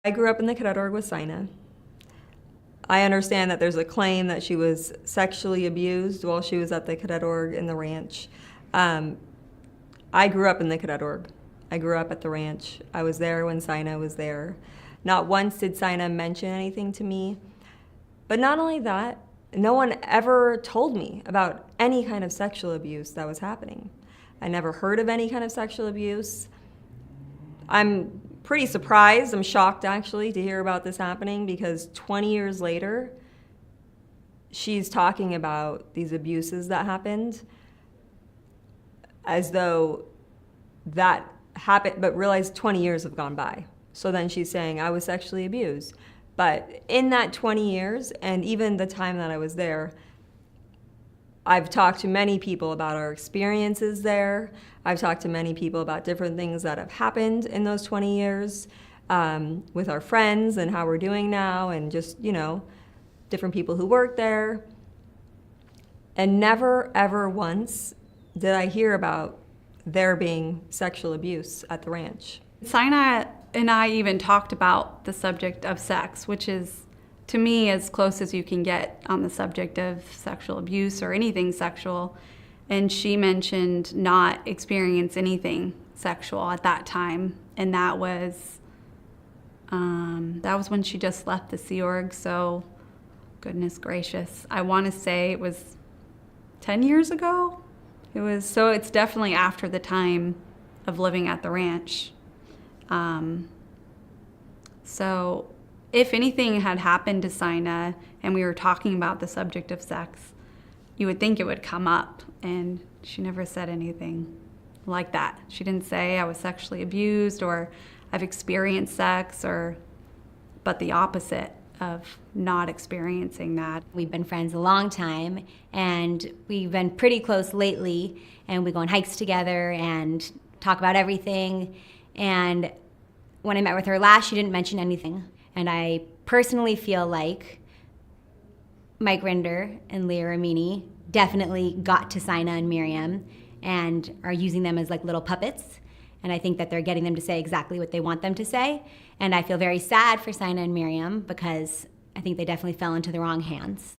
I grew up in the cadet org with Saina. I understand that there's a claim that she was sexually abused while she was at the cadet org in the ranch. I grew up in the cadet org. I grew up at the ranch. I was there when Saina was there. Not once did Saina mention anything to me. But not only that, no one ever told me about any kind of sexual abuse that was happening. I never heard of any kind of sexual abuse. I'm pretty surprised, I'm shocked actually, to hear about this happening, because 20 years later, she's talking about these abuses that happened as though that happened, but realized 20 years have gone by. So then she's saying, I was sexually abused. But in that 20 years, and even the time that I was there, I've talked to many people about our experiences there. I've talked to many people about different things that have happened in those 20 years with our friends and how we're doing now, and just, you know, different people who work there. And never, ever once did I hear about there being sexual abuse at the ranch. Saina and I even talked about the subject of sex, which is, to me, as close as you can get on the subject of sexual abuse or anything sexual. And she mentioned not experience anything sexual at that time. And that was when she just left the Sea Org. So, goodness gracious, I want to say it was 10 years ago. So it's definitely after the time of living at the ranch. So if anything had happened to Saina and we were talking about the subject of sex, you would think it would come up, and she never said anything like that. She didn't say I was sexually abused or I've experienced sex, but the opposite of not experiencing that. We've been friends a long time, and we've been pretty close lately, and we go on hikes together and talk about everything. And when I met with her last, she didn't mention anything. And I personally feel like Mike Rinder and Leah Ramini definitely got to Saina and Miriam and are using them as like little puppets. And I think that they're getting them to say exactly what they want them to say. And I feel very sad for Saina and Miriam because I think they definitely fell into the wrong hands.